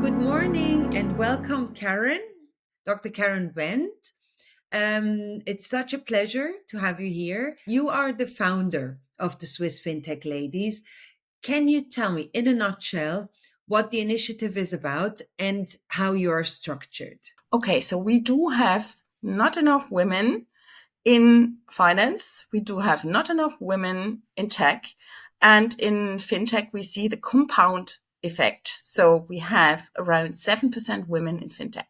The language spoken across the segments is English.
Good morning and welcome, Karen, Dr. Karen Wendt. It's such a pleasure to have you here. You are the founder of the Swiss Fintech Ladies. Can you tell me, in a nutshell, what the initiative is about and how you are structured? Okay, so we do have not enough women in finance. We do have not enough women in tech. And in fintech, we see the compound effect. So we have around 7% women in fintech.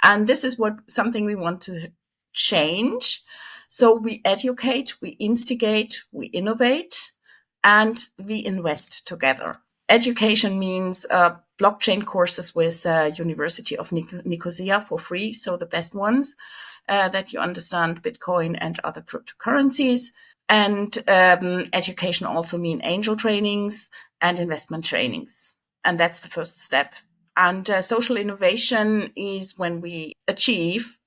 And this is something we want to change. So we educate, we instigate, we innovate, and we invest together. Education means blockchain courses with University of Nicosia for free, so the best ones that you understand Bitcoin and other cryptocurrencies. And education also mean angel trainings and investment trainings. And that's the first step. And social innovation is when we achieve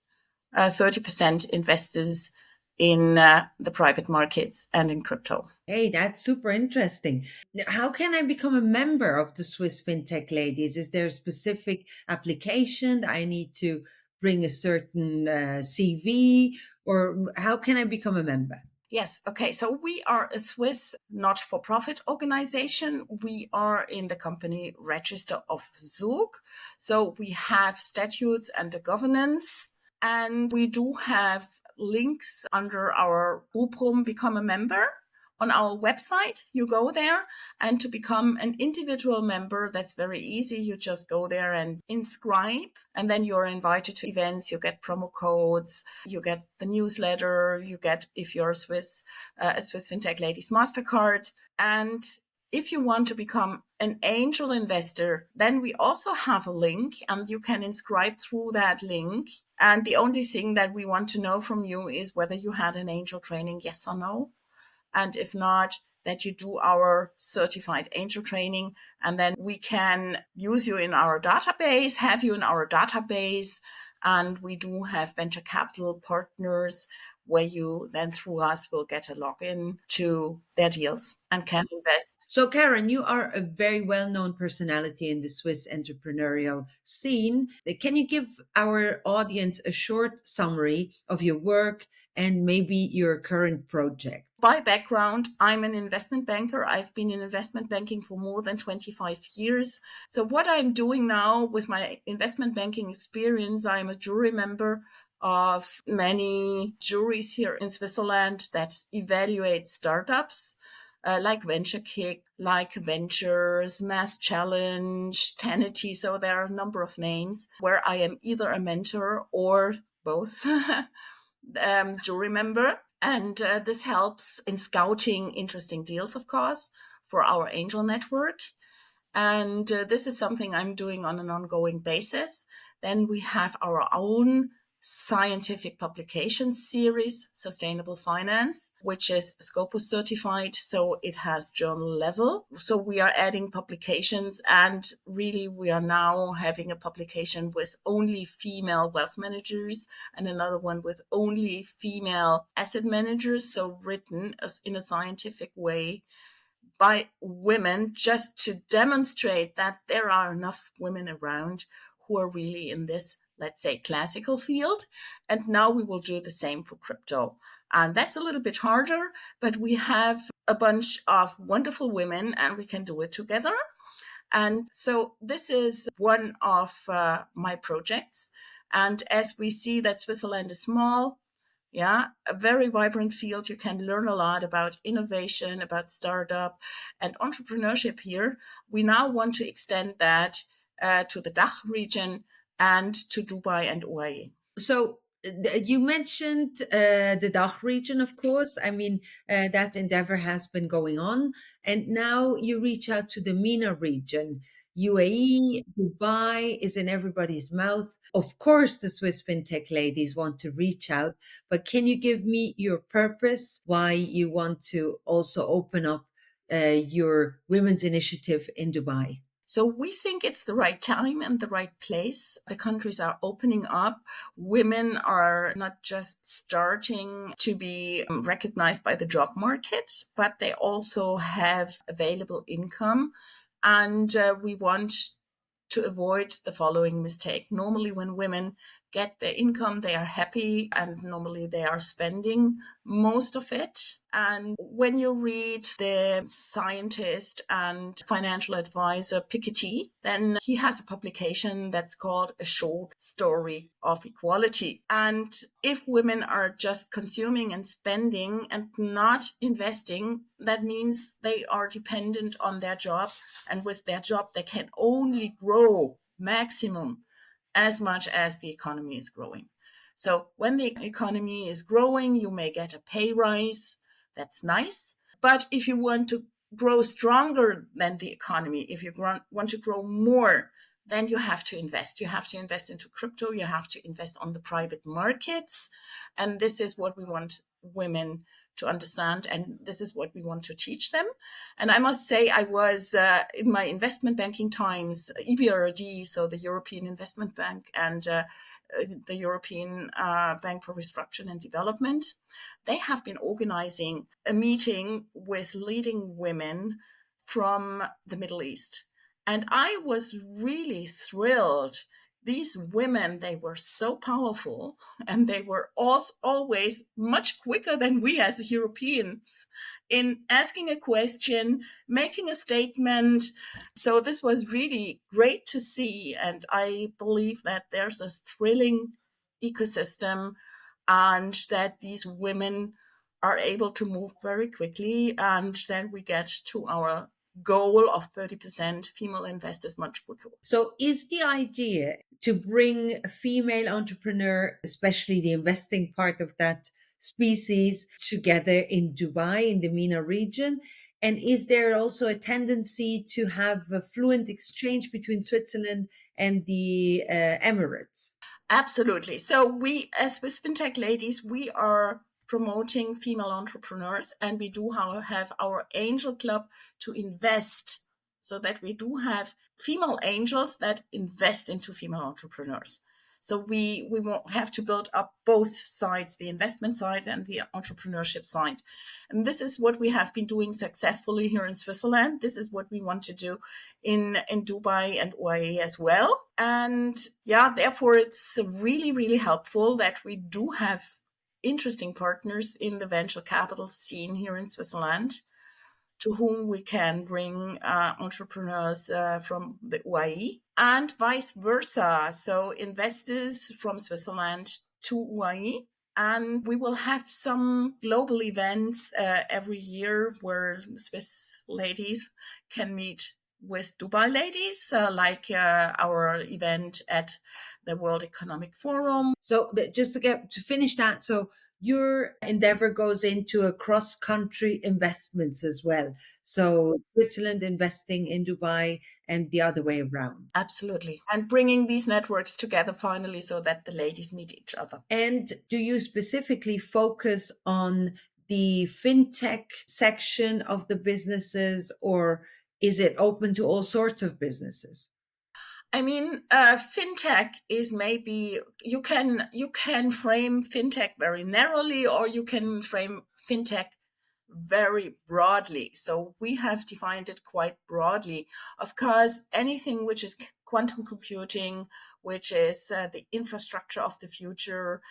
30% investors in the private markets and in crypto. Hey, that's super interesting. How can I become a member of the Swiss Fintech Ladies? Is there a specific application that I need to bring a certain CV, or how can I become a member? Yes. Okay. So we are a Swiss not-for-profit organization. We are in the company register of Zug. So we have statutes and the governance, and we do have links under our Rubrum Become a Member. On our website, you go there, and to become an individual member, that's very easy. You just go there and inscribe, and then you're invited to events. You get promo codes, you get the newsletter, you get, if you're a Swiss Fintech Ladies MasterCard. And if you want to become an angel investor, then we also have a link, and you can inscribe through that link. And the only thing that we want to know from you is whether you had an angel training, yes or no. And if not, that you do our certified angel training, and then we can use you in our database, have you in our database. And we do have venture capital partners where you then through us will get a login to their deals and can invest. So, Karen, you are a very well known personality in the Swiss entrepreneurial scene. Can you give our audience a short summary of your work and maybe your current project? By background, I'm an investment banker. I've been in investment banking for more than 25 years. So what I'm doing now with my investment banking experience, I'm a jury member of many juries here in Switzerland that evaluate startups like Venture Kick, like Ventures, Mass Challenge, Tenity. So there are a number of names where I am either a mentor or both jury member. And this helps in scouting interesting deals, of course, for our angel network. And this is something I'm doing on an ongoing basis. Then we have our own scientific publication series, Sustainable Finance, which is Scopus certified. So it has journal level. So we are adding publications, and really we are now having a publication with only female wealth managers and another one with only female asset managers. So written as in a scientific way by women, just to demonstrate that there are enough women around who are really in this, let's say, classical field. And now we will do the same for crypto. And that's a little bit harder, but we have a bunch of wonderful women and we can do it together. And so this is one of my projects. And as we see that Switzerland is small, a very vibrant field. You can learn a lot about innovation, about startup and entrepreneurship here. We now want to extend that to the DACH region and to Dubai and UAE. So, you mentioned the DACH region, of course. I mean, that endeavor has been going on. And now you reach out to the MENA region. UAE, Dubai is in everybody's mouth. Of course, the Swiss FinTech Ladies want to reach out, but can you give me your purpose, why you want to also open up your women's initiative in Dubai? So we think it's the right time and the right place. The countries are opening up. Women are not just starting to be recognized by the job market, but they also have available income. And we want to avoid the following mistake. Normally, when women get their income, they are happy, and normally they are spending most of it. And when you read the scientist and financial advisor Piketty, then he has a publication that's called A Short Story of Equality. And if women are just consuming and spending and not investing, that means they are dependent on their job. And with their job, they can only grow maximum as much as the economy is growing. So when the economy is growing, you may get a pay rise. That's nice. But if you want to grow stronger than the economy, if you want to grow more, then you have to invest. You have to invest into crypto. You have to invest on the private markets. And this is what we want women to understand. And this is what we want to teach them. And I must say, I was in my investment banking times, EBRD, so the European Investment Bank, and the European Bank for Reconstruction and Development. They have been organizing a meeting with leading women from the Middle East. And I was really thrilled. These women, they were so powerful, and they were also always much quicker than we as Europeans in asking a question, making a statement. So this was really great to see. And I believe that there's a thrilling ecosystem, and that these women are able to move very quickly, and then we get to our goal of 30% female investors much quicker. So is the idea to bring a female entrepreneur, especially the investing part of that species, together in Dubai, in the MENA region? And is there also a tendency to have a fluent exchange between Switzerland and the Emirates? Absolutely. So we, as Swiss Fintech Ladies, we are promoting female entrepreneurs, and we do have our angel club to invest, so that we do have female angels that invest into female entrepreneurs. So we won't have to build up both sides, the investment side and the entrepreneurship side. And this is what we have been doing successfully here in Switzerland. This is what we want to do in Dubai and UAE as well. And yeah, therefore it's really, really helpful that we do have interesting partners in the venture capital scene here in Switzerland, to whom we can bring entrepreneurs from the UAE, and vice versa. So investors from Switzerland to UAE. And we will have some global events every year where Swiss ladies can meet with Dubai ladies, like our event at the World Economic Forum. So just to finish that, so your endeavor goes into a cross-country investments as well. So Switzerland investing in Dubai and the other way around. Absolutely. And bringing these networks together finally, so that the ladies meet each other. And do you specifically focus on the fintech section of the businesses, or is it open to all sorts of businesses? I mean, fintech is maybe, you can frame fintech very narrowly, or you can frame fintech very broadly. So we have defined it quite broadly. Of course, anything which is quantum computing, which is the infrastructure of the future,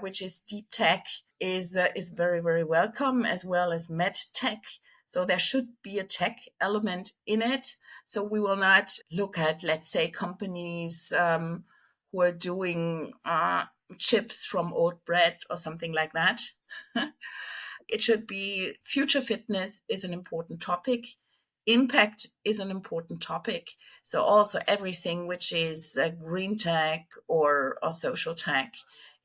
which is deep tech, is very, very welcome, as well as med tech. So there should be a tech element in it. So we will not look at, let's say, companies who are doing chips from old bread or something like that. It should be future fitness is an important topic. Impact is an important topic. So also everything which is green tech or social tech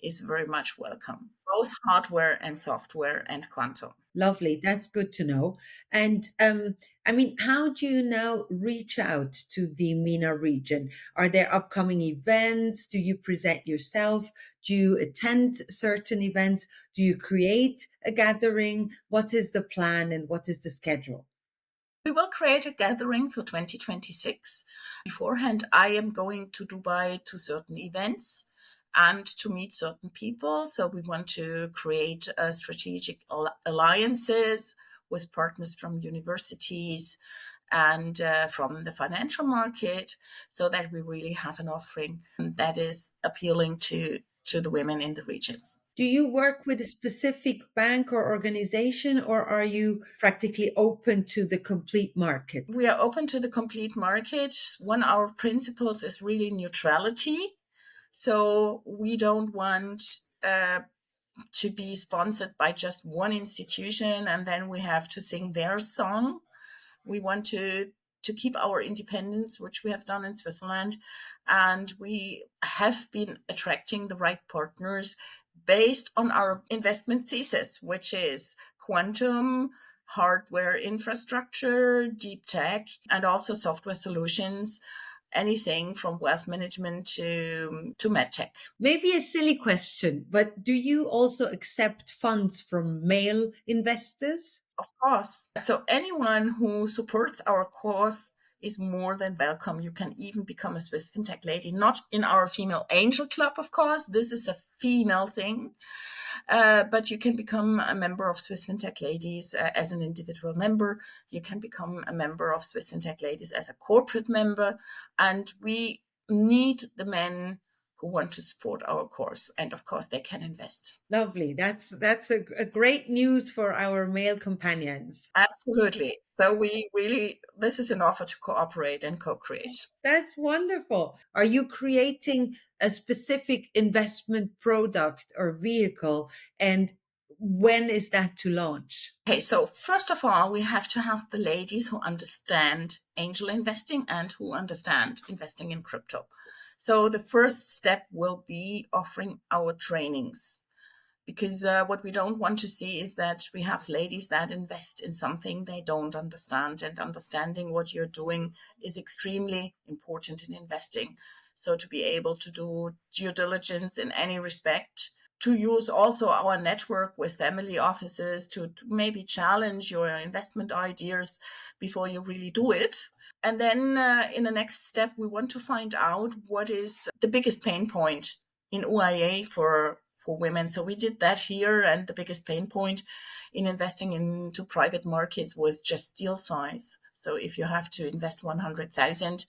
is very much welcome, both hardware and software and quantum. Lovely. That's good to know. And I mean, how do you now reach out to the MENA region? Are there upcoming events? Do you present yourself? Do you attend certain events? Do you create a gathering? What is the plan and what is the schedule? We will create a gathering for 2026. Beforehand, I am going to Dubai to certain events and to meet certain people. So we want to create strategic alliances with partners from universities and from the financial market, so that we really have an offering that is appealing to the women in the regions. Do you work with a specific bank or organization, or are you practically open to the complete market? We are open to the complete market. One of our principles is really neutrality. So we don't want to be sponsored by just one institution and then we have to sing their song. We want to keep our independence, which we have done in Switzerland, and we have been attracting the right partners based on our investment thesis, which is quantum, hardware infrastructure, deep tech, and also software solutions, anything from wealth management to medtech. Maybe a silly question, but do you also accept funds from male investors? Of course. So anyone who supports our cause is more than welcome. You can even become a Swiss Fintech Lady, not in our female angel club, of course. This is a female thing. But you can become a member of Swiss Fintech Ladies as an individual member. You can become a member of Swiss Fintech Ladies as a corporate member. And we need the men who want to support our course. And of course, they can invest. Lovely. That's a great news for our male companions. Absolutely. So we really, this is an offer to cooperate and co-create. That's wonderful. Are you creating a specific investment product or vehicle? And when is that to launch? Okay, so first of all, we have to have the ladies who understand angel investing and who understand investing in crypto. So the first step will be offering our trainings, because what we don't want to see is that we have ladies that invest in something they don't understand, and understanding what you're doing is extremely important in investing. So to be able to do due diligence in any respect, to use also our network with family offices to maybe challenge your investment ideas before you really do it. And then in the next step, we want to find out what is the biggest pain point in UAE for women. So we did that here, and the biggest pain point in investing into private markets was just deal size. So if you have to invest 100,000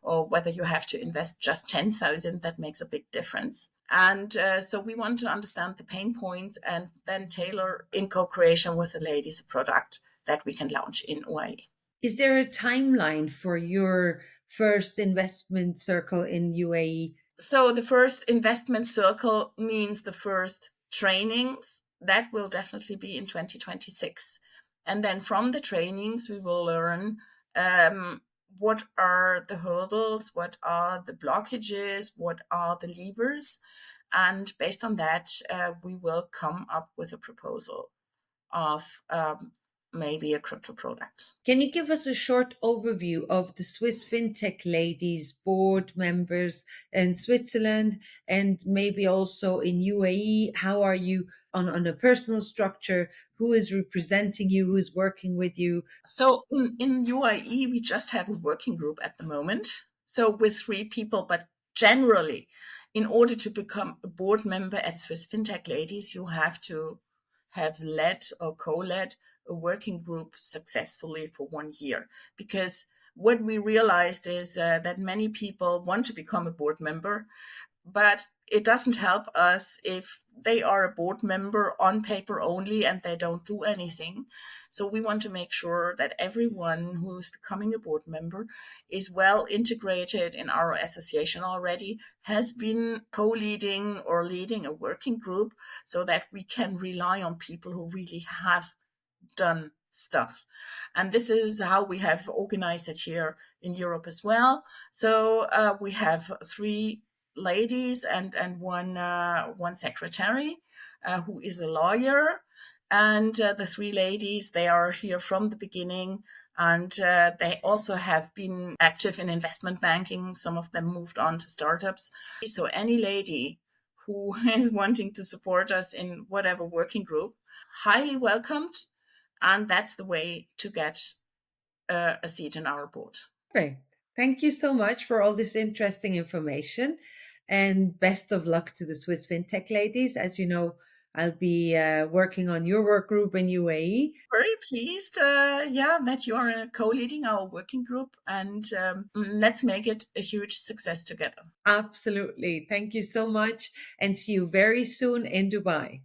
or whether you have to invest just 10,000, that makes a big difference. And so we want to understand the pain points and then tailor in co-creation with the ladies a product that we can launch in UAE. Is there a timeline for your first investment circle in UAE? So the first investment circle means the first trainings. That will definitely be in 2026. And then from the trainings, we will learn what are the hurdles, what are the blockages, what are the levers. And based on that, we will come up with a proposal of maybe a crypto product. Can you give us a short overview of the Swiss Fintech Ladies board members in Switzerland and maybe also in UAE? How are you on a personal structure? Who is representing you? Who's working with you? So in UAE, we just have a working group at the moment. So with 3 people, but generally, in order to become a board member at Swiss Fintech Ladies, you have to have led or co-led a working group successfully for 1 year. Because what we realized is that many people want to become a board member, but it doesn't help us if they are a board member on paper only and they don't do anything. So we want to make sure that everyone who's becoming a board member is well integrated in our association already, has been co-leading or leading a working group, so that we can rely on people who really have done stuff. And this is how we have organized it here in Europe as well. So we have 3 ladies and one secretary who is a lawyer, and the 3 ladies, they are here from the beginning, and they also have been active in investment banking. Some of them moved on to startups. So any lady who is wanting to support us in whatever working group, highly welcomed, and that's the way to get a seat in our board. Great. Thank you so much for all this interesting information, and best of luck to the Swiss Fintech Ladies. As you know, I'll be working on your work group in UAE. Very pleased, that you are co-leading our working group, and let's make it a huge success together. Absolutely. Thank you so much, and see you very soon in Dubai.